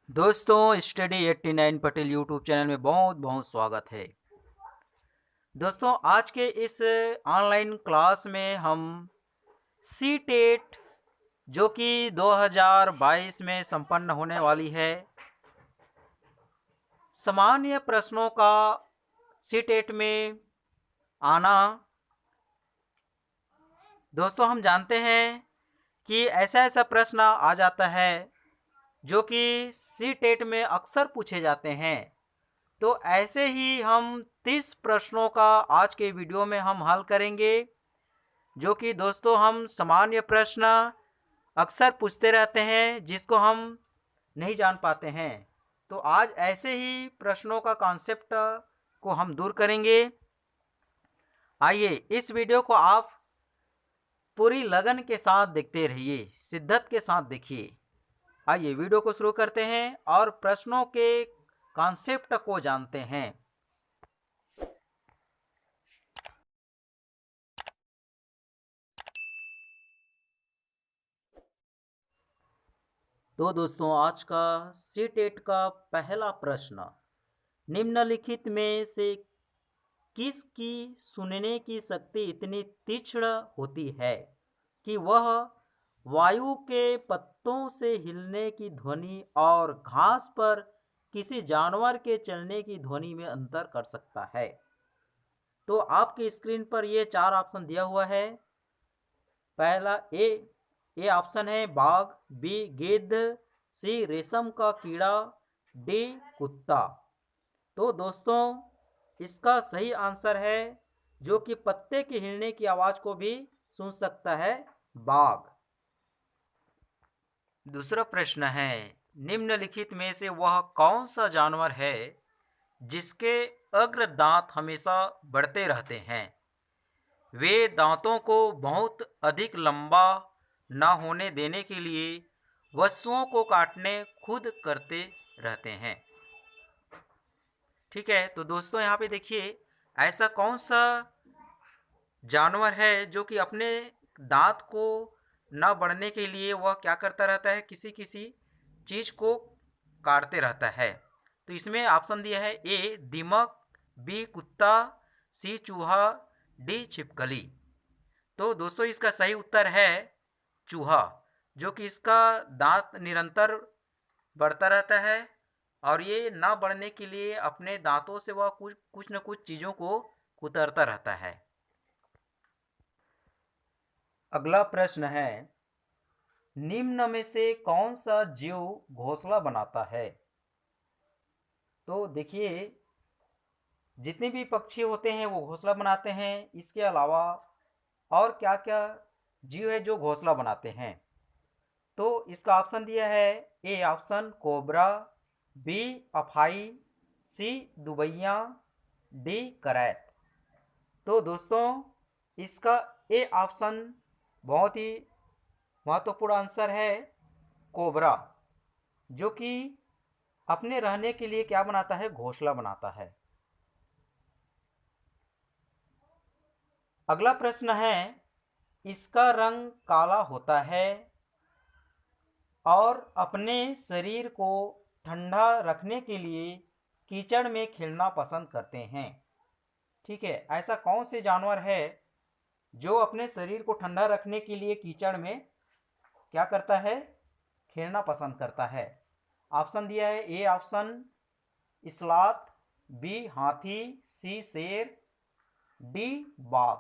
दोस्तों, study 89 Patel YouTube channel में बहुत बहुत स्वागत है। दोस्तों, आज के इस ऑनलाइन क्लास में हम सी टेट जो कि 2022 में संपन्न होने वाली है, सामान्य प्रश्नों का सी टेट में आना। दोस्तों, हम जानते हैं कि ऐसा ऐसा प्रश्न आ जाता है जो कि सी टेट में अक्सर पूछे जाते हैं। तो ऐसे ही हम 30 प्रश्नों का आज के वीडियो में हम हल करेंगे, जो कि दोस्तों हम सामान्य प्रश्न अक्सर पूछते रहते हैं जिसको हम नहीं जान पाते हैं। तो आज ऐसे ही प्रश्नों का कॉन्सेप्ट को हम दूर करेंगे। आइए इस वीडियो को आप पूरी लगन के साथ देखते रहिए, शिद्दत के साथ देखिए। आइए वीडियो को शुरू करते हैं और प्रश्नों के कॉन्सेप्ट को जानते हैं। तो दोस्तों, आज का सी टेट का पहला प्रश्न, निम्नलिखित में से किसकी सुनने की शक्ति इतनी तीक्ष्ण होती है कि वह वायु के पत्तों से हिलने की ध्वनि और घास पर किसी जानवर के चलने की ध्वनि में अंतर कर सकता है। तो आपकी स्क्रीन पर ये 4 ऑप्शन दिया हुआ है। पहला ए ऑप्शन है बाघ, बी गिद्ध, सी रेशम का कीड़ा, डी कुत्ता। तो दोस्तों, इसका सही आंसर है जो कि पत्ते के हिलने की आवाज को भी सुन सकता है, बाघ। दूसरा प्रश्न है, निम्नलिखित में से वह कौन सा जानवर है जिसके अग्र दांत हमेशा बढ़ते रहते हैं? वे दांतों को बहुत अधिक लंबा न होने देने के लिए वस्तुओं को काटने खुद करते रहते हैं। ठीक है, तो दोस्तों यहाँ पे देखिए, ऐसा कौन सा जानवर है जो कि अपने दांत को न बढ़ने के लिए वह क्या करता रहता है, किसी किसी चीज को काटते रहता है। तो इसमें ऑप्शन दिया है ए दीमक, बी कुत्ता, सी चूहा, डी छिपकली। तो दोस्तों, इसका सही उत्तर है चूहा, जो कि इसका दांत निरंतर बढ़ता रहता है और ये ना बढ़ने के लिए अपने दांतों से वह कुछ न कुछ चीज़ों को कुतरता रहता है। अगला प्रश्न है, निम्न में से कौन सा जीव घोंसला बनाता है? तो देखिए, जितने भी पक्षी होते हैं वो घोंसला बनाते हैं। इसके अलावा और क्या क्या जीव है जो घोंसला बनाते हैं? तो इसका ऑप्शन दिया है ए ऑप्शन कोबरा, बी अफाई, सी दुबैया, डी करैत। तो दोस्तों, इसका ए ऑप्शन बहुत ही महत्वपूर्ण आंसर है, कोबरा, जो कि अपने रहने के लिए क्या बनाता है, घोंसला बनाता है। अगला प्रश्न है, इसका रंग काला होता है और अपने शरीर को ठंडा रखने के लिए कीचड़ में खेलना पसंद करते हैं। ठीक है, ऐसा कौन से जानवर है जो अपने शरीर को ठंडा रखने के लिए कीचड़ में क्या करता है, खेलना पसंद करता है? ऑप्शन दिया है ए ऑप्शन स्लॉथ, बी हाथी, सी शेर, डी बाघ।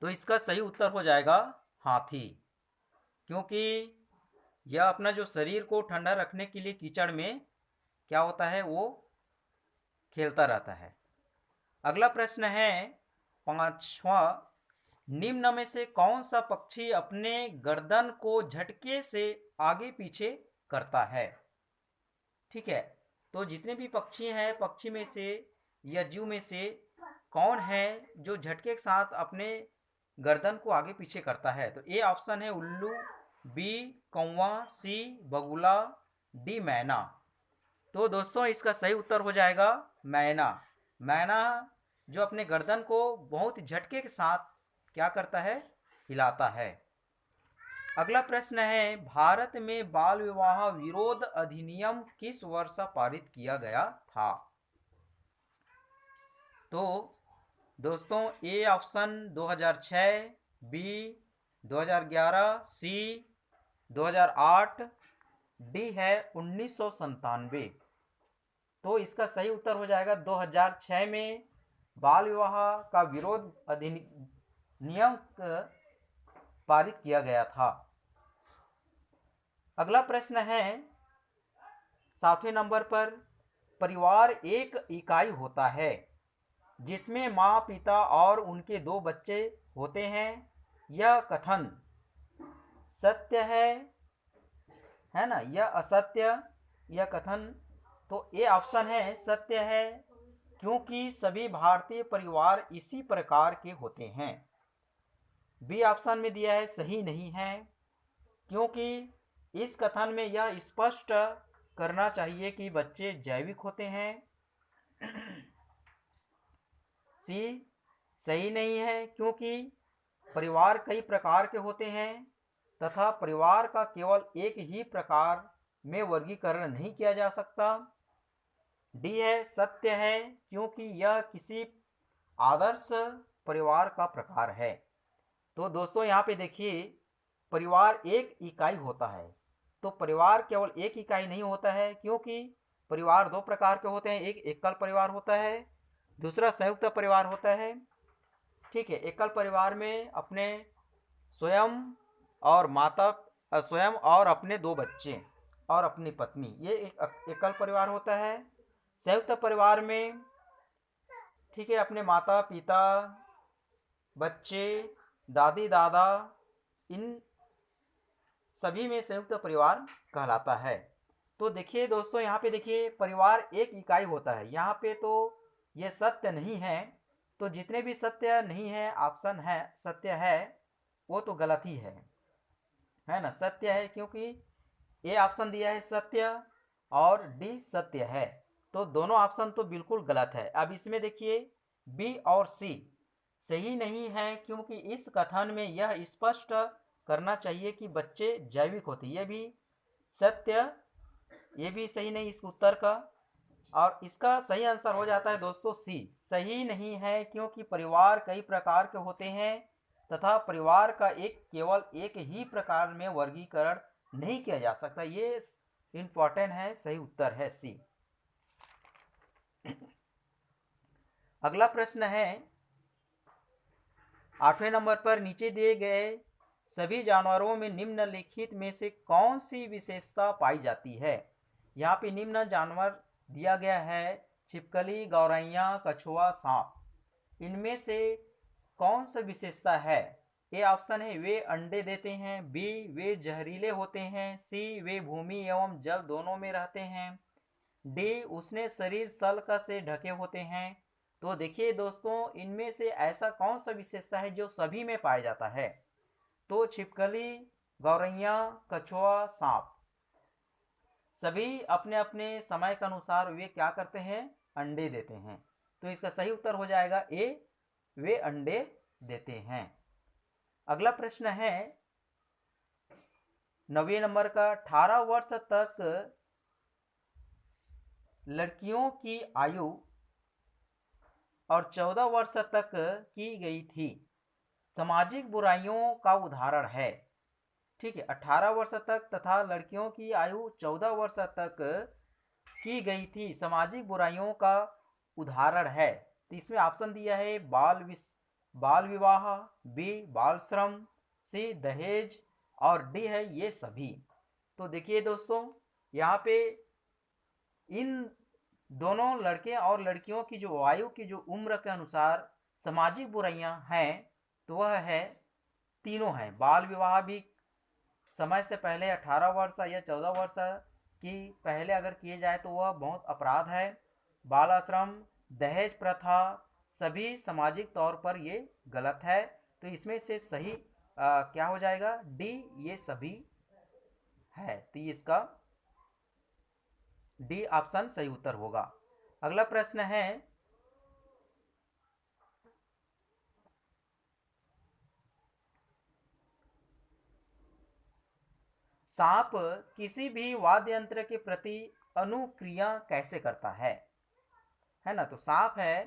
तो इसका सही उत्तर हो जाएगा हाथी, क्योंकि यह अपना जो शरीर को ठंडा रखने के लिए कीचड़ में क्या होता है, वो खेलता रहता है। अगला प्रश्न है 5वां, निम्न में से कौन सा पक्षी अपने गर्दन को झटके से आगे पीछे करता है? ठीक है, तो जितने भी पक्षी हैं, पक्षी में से या जीव में से कौन है जो झटके के साथ अपने गर्दन को आगे पीछे करता है? तो ए ऑप्शन है उल्लू, बी कौवा, सी बगुला, डी मैना। तो दोस्तों, इसका सही उत्तर हो जाएगा मैना। मैना जो अपने गर्दन को बहुत झटके के साथ क्या करता है, हिलाता है। अगला प्रश्न है, भारत में बाल विवाह विरोध अधिनियम किस वर्ष पारित किया गया था? तो दोस्तों A option 2006, B 2011, C 2008, D है 1997। तो इसका सही उत्तर हो जाएगा 2006 में बाल विवाह का विरोध अधिनियम पारित किया गया था। अगला प्रश्न है 7वें नंबर पर, परिवार एक इकाई होता है जिसमें माँ, पिता और उनके 2 बच्चे होते हैं, यह कथन सत्य है ना, यह असत्य, यह कथन? तो ये ऑप्शन है सत्य है, क्योंकि सभी भारतीय परिवार इसी प्रकार के होते हैं। बी ऑप्शन में दिया है सही नहीं है, क्योंकि इस कथन में यह स्पष्ट करना चाहिए कि बच्चे जैविक होते हैं। सी सही नहीं है, क्योंकि परिवार कई प्रकार के होते हैं तथा परिवार का केवल एक ही प्रकार में वर्गीकरण नहीं किया जा सकता। डी है सत्य है, क्योंकि यह किसी आदर्श परिवार का प्रकार है। तो दोस्तों यहाँ पे देखिए, परिवार एक इकाई होता है, तो परिवार केवल एक इकाई नहीं होता है, क्योंकि परिवार 2 प्रकार के होते हैं, एक एकल परिवार होता है, दूसरा संयुक्त परिवार होता है। ठीक है, एकल परिवार में अपने स्वयं और अपने 2 बच्चे और अपनी पत्नी, ये एक एकल परिवार होता है। संयुक्त परिवार में ठीक है, अपने माता पिता, बच्चे, दादी दादा, इन सभी में संयुक्त परिवार कहलाता है। तो देखिए दोस्तों, यहाँ पे देखिए परिवार एक इकाई होता है, यहाँ पे तो ये सत्य नहीं है, तो जितने भी सत्य नहीं है ऑप्शन है सत्य है वो तो गलत ही है ना। सत्य है क्योंकि ए ऑप्शन दिया है सत्य और डी सत्य है, तो दोनों ऑप्शन तो बिल्कुल गलत है। अब इसमें देखिए बी और सी सही नहीं है, क्योंकि इस कथन में यह स्पष्ट करना चाहिए कि बच्चे जैविक होते, ये भी सत्य, ये भी सही नहीं इस उत्तर का। और इसका सही आंसर हो जाता है दोस्तों सी, सही नहीं है, क्योंकि परिवार कई प्रकार के होते हैं तथा परिवार का केवल एक ही प्रकार में वर्गीकरण नहीं किया जा सकता, ये इंपॉर्टेंट है, सही उत्तर है सी। अगला प्रश्न है 8वें नंबर पर, नीचे दिए गए सभी जानवरों में निम्नलिखित में से कौन सी विशेषता पाई जाती है? यहाँ पे निम्न जानवर दिया गया है, छिपकली, गौरैया, कछुआ, सांप। इनमें से कौन सा विशेषता है? ए ऑप्शन है वे अंडे देते हैं, बी वे जहरीले होते हैं, सी वे भूमि एवं जल दोनों में रहते हैं, डी उसने शरीर शल्क से ढके होते हैं। तो देखिए दोस्तों, इनमें से ऐसा कौन सा विशेषता है जो सभी में पाया जाता है? तो छिपकली, गौरैया, कछुआ, सांप, सभी अपने अपने समय के अनुसार वे क्या करते हैं? अंडे देते हैं। तो इसका सही उत्तर हो जाएगा ए, वे अंडे देते हैं। अगला प्रश्न है 9वें नंबर का, 18 वर्ष तक लड़कियों की आयु और 14 वर्ष तक की गई थी, सामाजिक बुराइयों का उदाहरण है। ठीक है, 18 वर्ष तक तथा लड़कियों की आयु 14 वर्ष तक की गई थी, सामाजिक बुराइयों का उदाहरण है। तो इसमें ऑप्शन दिया है बाल विवाह, बी बाल श्रम, सी दहेज और डी है ये सभी। तो देखिए दोस्तों, यहाँ पे इन दोनों लड़के और लड़कियों की जो आयु की जो उम्र के अनुसार सामाजिक बुराइयां हैं, तो वह है तीनों हैं। बाल विवाह भी समय से पहले 18 वर्ष या 14 वर्ष की पहले अगर किए जाए तो वह बहुत अपराध है। बाल आश्रम, दहेज प्रथा, सभी सामाजिक तौर पर ये गलत है। तो इसमें से सही क्या हो जाएगा? डी, ये सभी है। तो इसका डी ऑप्शन सही उत्तर होगा। अगला प्रश्न है सांप किसी भी वाद्य यंत्र के प्रति अनुक्रिया कैसे करता है ना। तो सांप है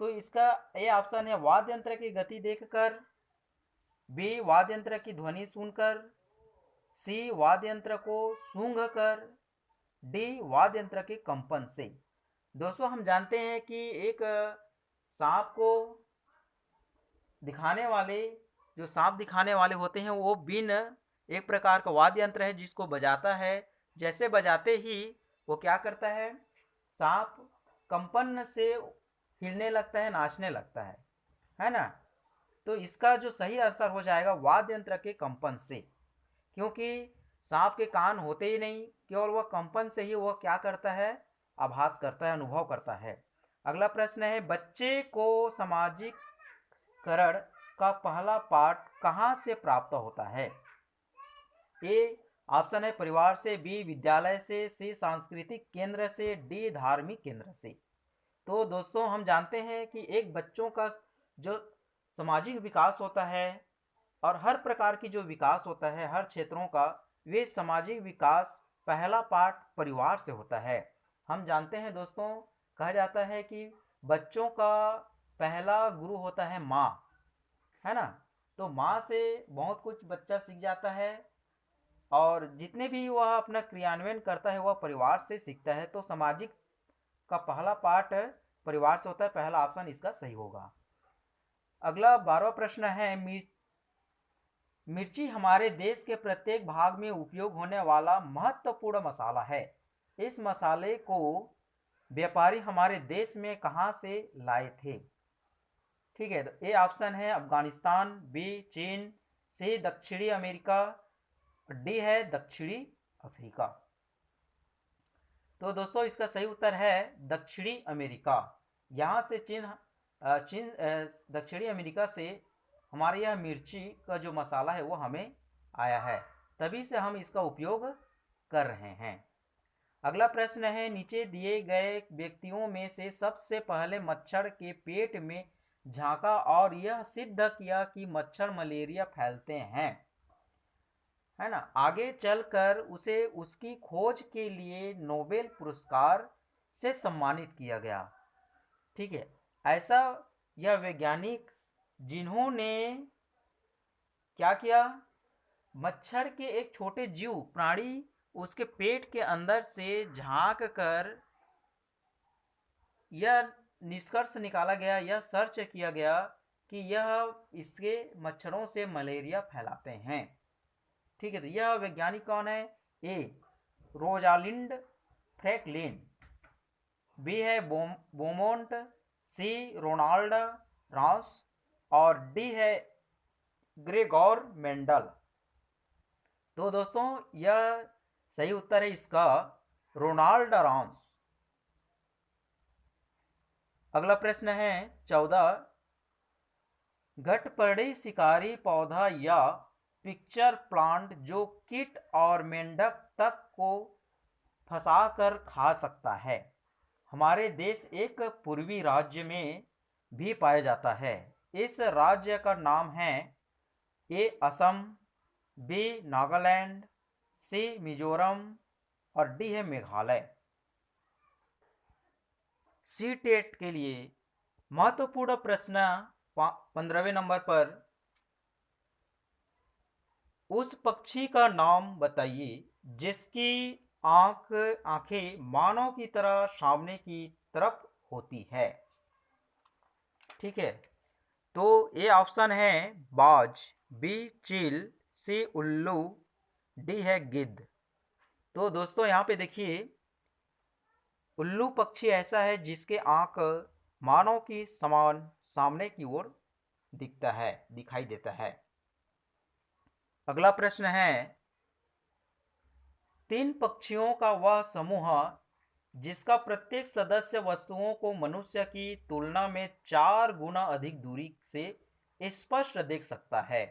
तो इसका ए ऑप्शन है वाद्य यंत्र की गति देखकर, बी वाद्य यंत्र की ध्वनि सुनकर, सी वाद्य यंत्र को सूंघ कर, डी वाद्य यंत्र के कंपन से। दोस्तों हम जानते हैं कि एक सांप को दिखाने वाले जो सांप दिखाने वाले होते हैं वो बीन एक प्रकार का वाद्य यंत्र है जिसको बजाता है। जैसे बजाते ही वो क्या करता है, सांप कंपन से हिलने लगता है, नाचने लगता है ना। तो इसका जो सही असर हो जाएगा वाद्य यंत्र के कंपन से, क्योंकि सांप के कान होते ही नहीं, केवल वह कंपन से ही वह क्या करता है, आभास करता है, अनुभव करता है। अगला प्रश्न है बच्चे को सामाजिककरण का पहला पाठ कहाँ से प्राप्त होता है। ए ऑप्शन है परिवार से, बी विद्यालय से, सी सांस्कृतिक केंद्र से, डी धार्मिक केंद्र से। तो दोस्तों हम जानते हैं कि एक बच्चों का जो सामाजिक विकास होता है और हर प्रकार की जो विकास होता है हर क्षेत्रों का, वे सामाजिक विकास पहला पाठ परिवार से होता है। हम जानते हैं दोस्तों, कहा जाता है कि बच्चों का पहला गुरु होता है माँ, है ना। तो माँ से बहुत कुछ बच्चा सीख जाता है और जितने भी वह अपना क्रियान्वयन करता है वह परिवार से सीखता है। तो सामाजिक का पहला पाठ परिवार से होता है, पहला ऑप्शन इसका सही होगा। अगला 12वां प्रश्न है मिर्ची हमारे देश के प्रत्येक भाग में उपयोग होने वाला महत्वपूर्ण मसाला है। इस मसाले को व्यापारी हमारे देश में कहां से लाए थे। ठीक है, तो ए ऑप्शन है अफगानिस्तान, बी चीन, सी दक्षिणी अमेरिका, डी है दक्षिणी अफ्रीका। तो दोस्तों इसका सही उत्तर है दक्षिणी अमेरिका। यहाँ से चीन दक्षिणी अमेरिका से हमारे यह मिर्ची का जो मसाला है वो हमें आया है, तभी से हम इसका उपयोग कर रहे हैं। अगला प्रश्न है नीचे दिए गए व्यक्तियों में से सबसे पहले मच्छर के पेट में झांका और यह सिद्ध किया कि मच्छर मलेरिया फैलते हैं, है ना। आगे चलकर उसे उसकी खोज के लिए नोबेल पुरस्कार से सम्मानित किया गया। ठीक है, ऐसा यह वैज्ञानिक जिन्होंने क्या किया, मच्छर के एक छोटे जीव प्राणी उसके पेट के अंदर से झांक कर यह निष्कर्ष निकाला गया, यह सर्च किया गया कि यह इसके मच्छरों से मलेरिया फैलाते हैं। ठीक है, तो यह वैज्ञानिक कौन है, ए रोजालिंड फ्रैंकलिन, बी है बोमोंट, सी रोनाल्ड रॉस और डी है ग्रेगोर मेंडल। तो दोस्तों यह सही उत्तर है इसका रोनाल्ड रॉस। अगला प्रश्न है 14, घटपड़ी शिकारी पौधा या पिक्चर प्लांट जो कीट और मेंढक तक को फंसाकर खा सकता है, हमारे देश एक पूर्वी राज्य में भी पाया जाता है। इस राज्य का नाम है ए असम, बी नागालैंड, सी मिजोरम और डी है मेघालय। सी टेट के लिए महत्वपूर्ण प्रश्न 15वें नंबर पर, उस पक्षी का नाम बताइए जिसकी आंखें मानव की तरह सामने की तरफ होती है। ठीक है, तो ये ऑप्शन है बाज, बी चील, सी उल्लू, डी है गिद्ध। तो दोस्तों यहाँ पे देखिए, उल्लू पक्षी ऐसा है जिसके आंख मानव की समान सामने की ओर दिखाई देता है। अगला प्रश्न है 3 पक्षियों का वह समूह जिसका प्रत्येक सदस्य वस्तुओं को मनुष्य की तुलना में 4 गुना अधिक दूरी से स्पष्ट देख सकता है।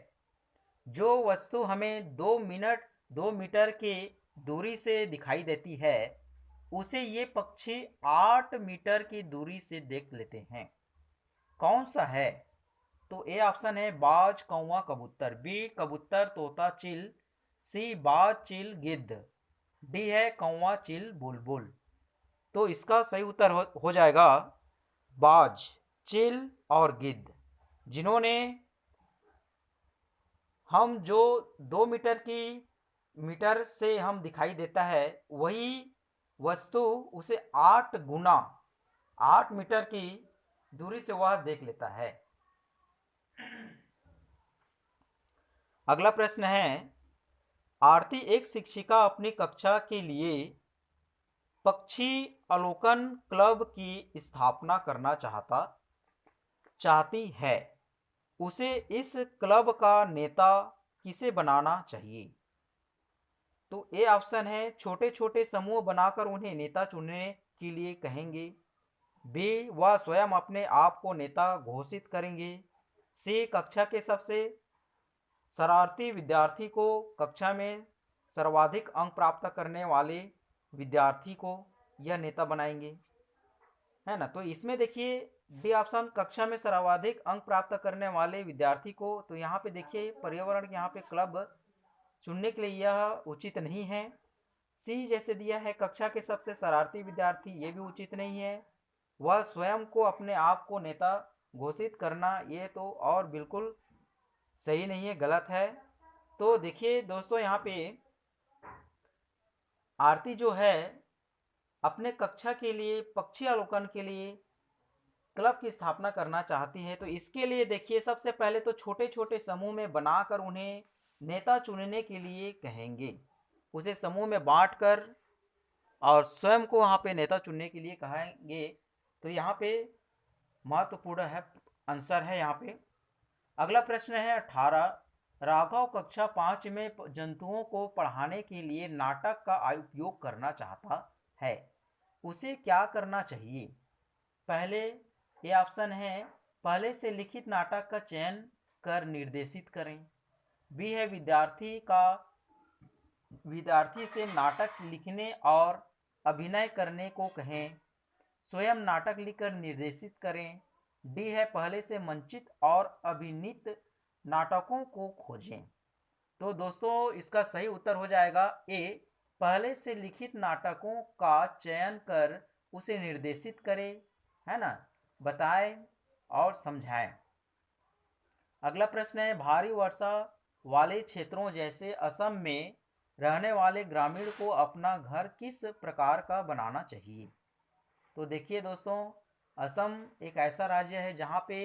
जो वस्तु हमें 2 मीटर की दूरी से दिखाई देती है उसे ये पक्षी 8 मीटर की दूरी से देख लेते हैं। कौन सा है? तो ए ऑप्शन है बाज, कौवा, कबूतर, बी कबूतर, तोता, चील, सी बाज चील गिद्ध, डी है कौवा चील बुलबुल। तो इसका सही उत्तर हो जाएगा बाज, चील और गिद्ध। जिन्होंने हम जो 2 मीटर से हम दिखाई देता है वही वस्तु उसे 8 मीटर की दूरी से वह देख लेता है। अगला प्रश्न है, आरती एक शिक्षिका अपनी कक्षा के लिए पक्षी अवलोकन क्लब की स्थापना करना चाहती है। उसे इस क्लब का नेता किसे बनाना चाहिए? तो ए ऑप्शन है छोटे छोटे समूह बनाकर उन्हें नेता चुनने के लिए कहेंगे। बी, वह स्वयं अपने आप को नेता घोषित करेंगे। सी, कक्षा के सबसे शरारती विद्यार्थी को कक्षा में सर्वाधिक अंक प्राप्त करने वाले विद्यार्थी को यह नेता बनाएंगे, है ना। तो इसमें देखिए डी ऑप्शन, कक्षा में सर्वाधिक अंक प्राप्त करने वाले विद्यार्थी को, तो यहाँ पे देखिए पर्यावरण यहाँ पे क्लब चुनने के लिए यह उचित नहीं है। सी जैसे दिया है कक्षा के सबसे शरारती विद्यार्थी, ये भी उचित नहीं है। वह स्वयं को अपने आप को नेता घोषित करना, ये तो और बिल्कुल सही नहीं है, गलत है। तो देखिए दोस्तों यहाँ पे आरती जो है अपने कक्षा के लिए पक्षी अवलोकन के लिए क्लब की स्थापना करना चाहती है। तो इसके लिए देखिए सबसे पहले तो छोटे छोटे समूह में बनाकर उन्हें नेता चुनने के लिए कहेंगे। उसे समूह में बांटकर और स्वयं को वहाँ पे नेता चुनने के लिए कहेंगे। तो यहाँ पे महत्वपूर्ण है, आंसर है यहाँ पे। अगला प्रश्न है 18, राघव कक्षा 5 में जंतुओं को पढ़ाने के लिए नाटक का उपयोग करना चाहता है। उसे क्या करना चाहिए? पहले ये ऑप्शन है पहले से लिखित नाटक का चयन कर निर्देशित करें। बी है विद्यार्थी से नाटक लिखने और अभिनय करने को कहें, स्वयं नाटक लिखकर निर्देशित करें। डी है पहले से मंचित और अभिनीत नाटकों को खोजें। तो दोस्तों इसका सही उत्तर हो जाएगा ए, पहले से लिखित नाटकों का चयन कर उसे निर्देशित करें, है ना, बताएं और समझाएं। अगला प्रश्न है, भारी वर्षा वाले क्षेत्रों जैसे असम में रहने वाले ग्रामीण को अपना घर किस प्रकार का बनाना चाहिए? तो देखिए दोस्तों, असम एक ऐसा राज्य है जहाँ पे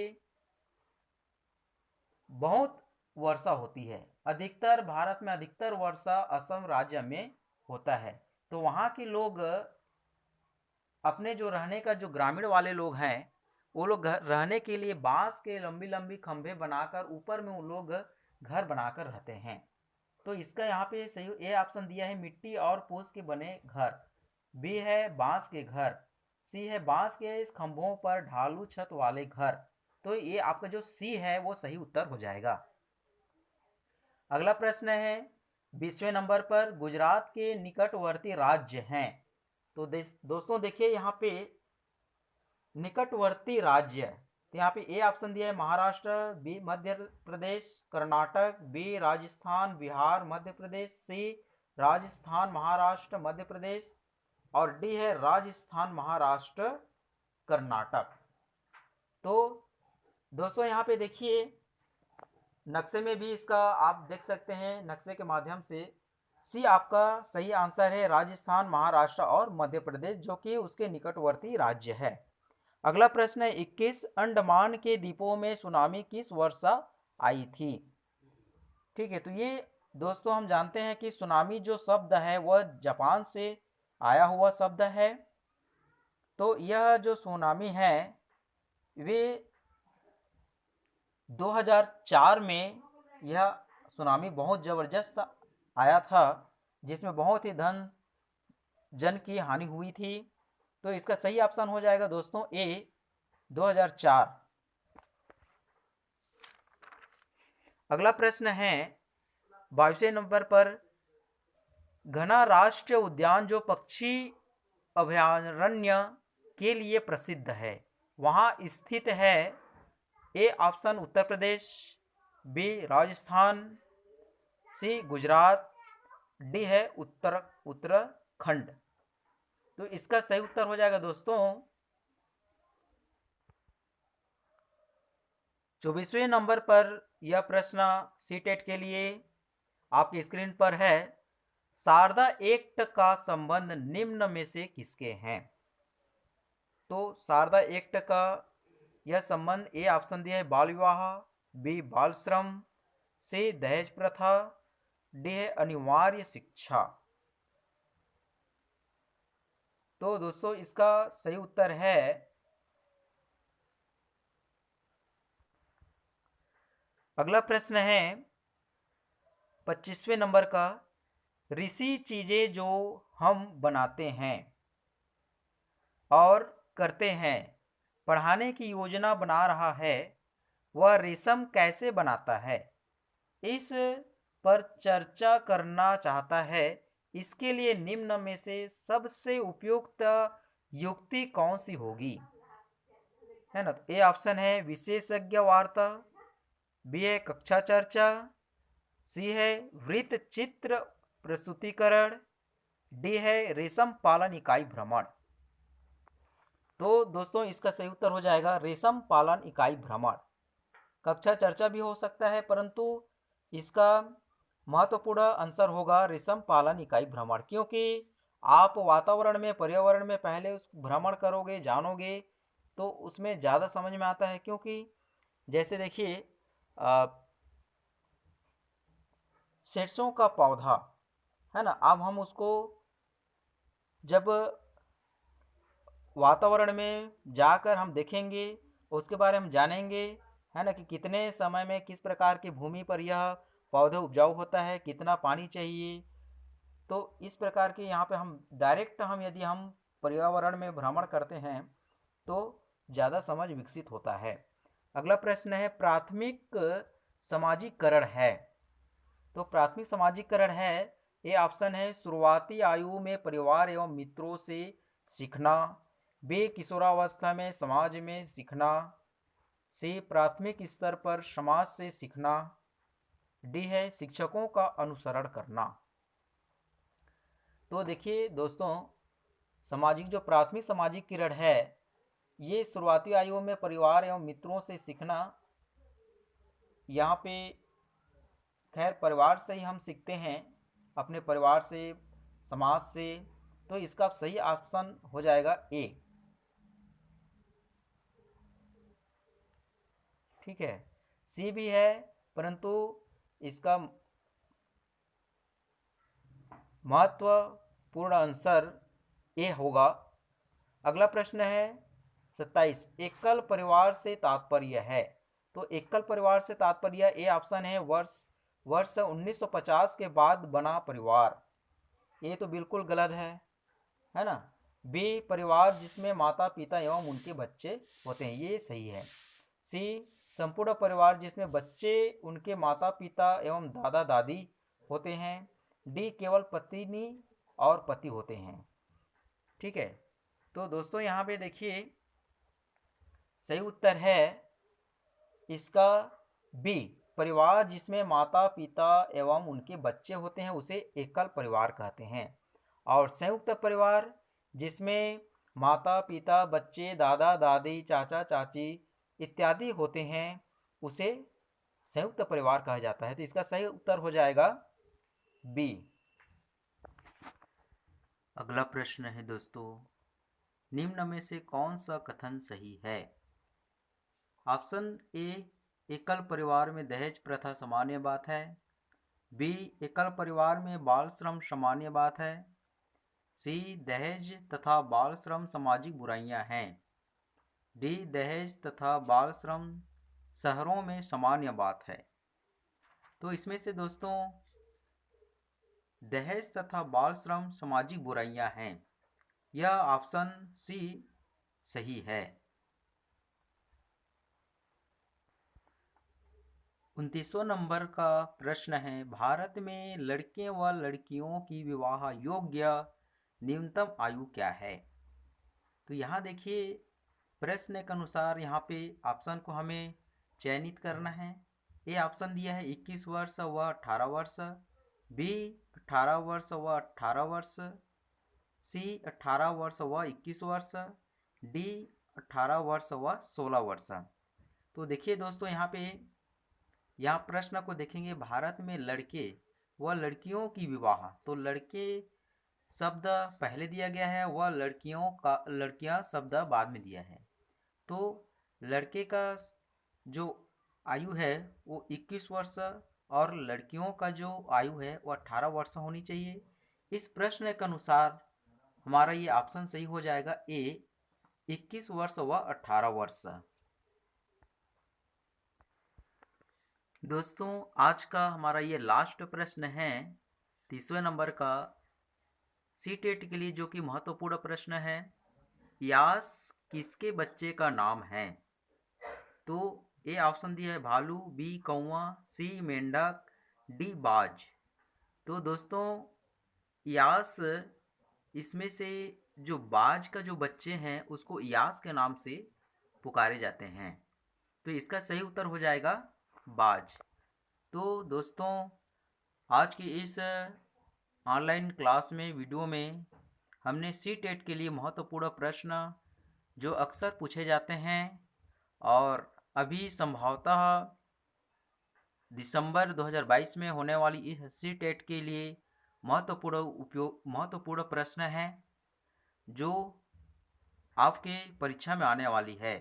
बहुत वर्षा होती है। अधिकतर भारत में अधिकतर वर्षा असम राज्य में होता है। तो वहाँ के लोग अपने जो रहने का जो ग्रामीण वाले लोग हैं वो लोग रहने के लिए बांस के लंबी लंबी खंभे बनाकर ऊपर में वो लोग घर बनाकर रहते हैं। तो इसका यहाँ पे सही ए ऑप्शन दिया है मिट्टी और फूस के बने घर। बी है बांस के घर। सी है बांस के इस खंभों पर ढालू छत वाले घर। तो ये आपका जो सी है वो सही उत्तर हो जाएगा। अगला प्रश्न है 20वें नंबर पर गुजरात के निकटवर्ती राज्य हैं। तो दोस्तों देखिए यहाँ पे निकटवर्ती राज्य, तो यहाँ पे ए ऑप्शन दिया है महाराष्ट्र, बी मध्य प्रदेश, कर्नाटक, बी राजस्थान, बिहार, मध्य प्रदेश, सी राजस्थान, महाराष्ट्र, मध्य प्रदेश और डी है राजस्थान, महाराष्ट्र, कर्नाटक। तो दोस्तों यहाँ पे देखिए नक्शे में भी इसका आप देख सकते हैं, नक्शे के माध्यम से सी आपका सही आंसर है, राजस्थान, महाराष्ट्र और मध्य प्रदेश जो कि उसके निकटवर्ती राज्य है। अगला प्रश्न है 21, अंडमान के द्वीपों में सुनामी किस वर्ष आई थी? ठीक है, तो ये दोस्तों हम जानते हैं कि सुनामी जो शब्द है वह जापान से आया हुआ शब्द है। तो यह जो सुनामी है वे 2004 में यह सुनामी बहुत ज़बरदस्त आया था जिसमें बहुत ही जन की हानि हुई थी। तो इसका सही ऑप्शन हो जाएगा दोस्तों ए 2004। अगला प्रश्न है 22वें नंबर पर घना राष्ट्रीय उद्यान जो पक्षी अभयारण्य के लिए प्रसिद्ध है वहाँ स्थित है। A option Uttar Pradesh, B Rajasthan, C Gujarat, D है उत्तराखंड। तो इसका सही उत्तर हो जाएगा दोस्तों 24वें नंबर पर यह प्रश्न सीटेट के लिए आपकी स्क्रीन पर है। शारदा एक्ट का संबंध निम्न में से किसके हैं? तो शारदा एक्ट का यह संबंध ए ऑप्शन दिया है बाल विवाह, बी बाल श्रम, सी दहेज प्रथा, डी है अनिवार्य शिक्षा। तो दोस्तों इसका सही उत्तर है अगला प्रश्न है 25वें नंबर का, ऋषि चीजें जो हम बनाते हैं और करते हैं पढ़ाने की योजना बना रहा है, वह रेशम कैसे बनाता है? इस पर चर्चा करना चाहता है। इसके लिए निम्न में से सबसे उपयुक्त युक्ति कौन सी होगी? है ना, तो ए ऑप्शन है विशेषज्ञ वार्ता, बी है कक्षा चर्चा, सी है वृत्त चित्र प्रस्तुतिकरण, डी है रेशम पालन इकाई भ्रमण। तो दोस्तों इसका सही उत्तर हो जाएगा रेशम पालन इकाई भ्रमण। कक्षा चर्चा भी हो सकता है, परंतु इसका महत्वपूर्ण आंसर होगा रेशम पालन इकाई भ्रमण, क्योंकि आप वातावरण में पर्यावरण में पहले उस भ्रमण करोगे, जानोगे, तो उसमें ज़्यादा समझ में आता है। क्योंकि जैसे देखिए सरसों का पौधा है ना, अब हम उसको जब वातावरण में जाकर हम देखेंगे, उसके बारे में जानेंगे, है ना, कि कितने समय में किस प्रकार की भूमि पर यह पौधा उपजाऊ होता है, कितना पानी चाहिए। तो इस प्रकार के यहाँ पे हम डायरेक्ट यदि हम पर्यावरण में भ्रमण करते हैं तो ज़्यादा समझ विकसित होता है। अगला प्रश्न है प्राथमिक सामाजिकरण है। तो प्राथमिक सामाजिकरण है, ये ऑप्शन है शुरुआती आयु में परिवार एवं मित्रों से सीखना, बी किशोरावस्था में समाज में सीखना, सी प्राथमिक स्तर पर समाज से सीखना, डी है शिक्षकों का अनुसरण करना। तो देखिए दोस्तों, सामाजिक जो प्राथमिक सामाजिकरण है, ये शुरुआती आयु में परिवार एवं मित्रों से सीखना, यहाँ पे खैर परिवार से ही हम सीखते हैं, अपने परिवार से, समाज से। तो इसका सही ऑप्शन हो जाएगा ए। ठीक है, सी भी है, परंतु इसका महत्वपूर्ण आंसर ए होगा। अगला प्रश्न है 27, एकल परिवार से तात्पर्य है। तो एकल परिवार से तात्पर्य ए ऑप्शन है वर्ष 1950 के बाद बना परिवार। ये तो बिल्कुल गलत है ना। बी परिवार जिसमें माता पिता एवं उनके बच्चे होते हैं, ये सही है। सी संपूर्ण परिवार जिसमें बच्चे, उनके माता पिता एवं दादा दादी होते हैं। डी केवल पत्नी और पति होते हैं। ठीक है, तो दोस्तों यहाँ पे देखिए सही उत्तर है इसका बी, परिवार जिसमें माता पिता एवं उनके बच्चे होते हैं उसे एकल परिवार कहते हैं। और संयुक्त परिवार जिसमें माता पिता बच्चे दादा दादी चाचा चाची इत्यादि होते हैं उसे संयुक्त परिवार कहा जाता है। तो इसका सही उत्तर हो जाएगा बी। अगला प्रश्न है दोस्तों, निम्न में से कौन सा कथन सही है? ऑप्शन ए, एकल परिवार में दहेज प्रथा सामान्य बात है, बी एकल परिवार में बाल श्रम सामान्य बात है, सी दहेज तथा बाल श्रम सामाजिक बुराइयां हैं, डी दहेज तथा बाल श्रम शहरों में सामान्य बात है। तो इसमें से दोस्तों दहेज तथा बाल श्रम सामाजिक बुराइयां हैं, यह ऑप्शन सी सही है। 29वां नंबर का प्रश्न है, भारत में लड़के व लड़कियों की विवाह योग्य न्यूनतम आयु क्या है? तो यहाँ देखिए प्रश्न के अनुसार यहाँ पे ऑप्शन को हमें चयनित करना है। ये ऑप्शन दिया है 21 वर्ष व 18 वर्ष, बी 18 वर्ष व 18 वर्ष, सी 18 वर्ष व 21 वर्ष, डी 18 वर्ष व 16 वर्ष। तो देखिए दोस्तों, यहाँ प्रश्न को देखेंगे, भारत में लड़के व लड़कियों की विवाह, तो लड़के शब्द पहले दिया गया है व लड़कियां शब्द बाद में दिया है। तो लड़के का जो आयु है वो 21 वर्ष और लड़कियों का जो आयु है वो 18 वर्ष होनी चाहिए। इस प्रश्न के अनुसार हमारा ये ऑप्शन सही हो जाएगा, ए 21 वर्ष व 18 वर्ष। दोस्तों, आज का हमारा ये लास्ट प्रश्न है 30वें नंबर का सीटेट के लिए, जो कि महत्वपूर्ण प्रश्न है। यास किसके बच्चे का नाम है? तो ए ऑप्शन दिया है भालू, बी कौवा, सी मेंढक, डी बाज। तो दोस्तों, यास इसमें से जो बाज का जो बच्चे हैं उसको यास के नाम से पुकारे जाते हैं। तो इसका सही उत्तर हो जाएगा बाज। तो दोस्तों, आज की इस ऑनलाइन क्लास में, वीडियो में, हमने सीटेट के लिए महत्वपूर्ण प्रश्न जो अक्सर पूछे जाते हैं और अभी संभवतः दिसंबर 2022 में होने वाली इस सीटेट के लिए महत्वपूर्ण प्रश्न है जो आपके परीक्षा में आने वाली है।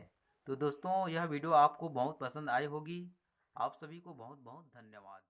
तो दोस्तों, यह वीडियो आपको बहुत पसंद आई होगी। आप सभी को बहुत बहुत धन्यवाद।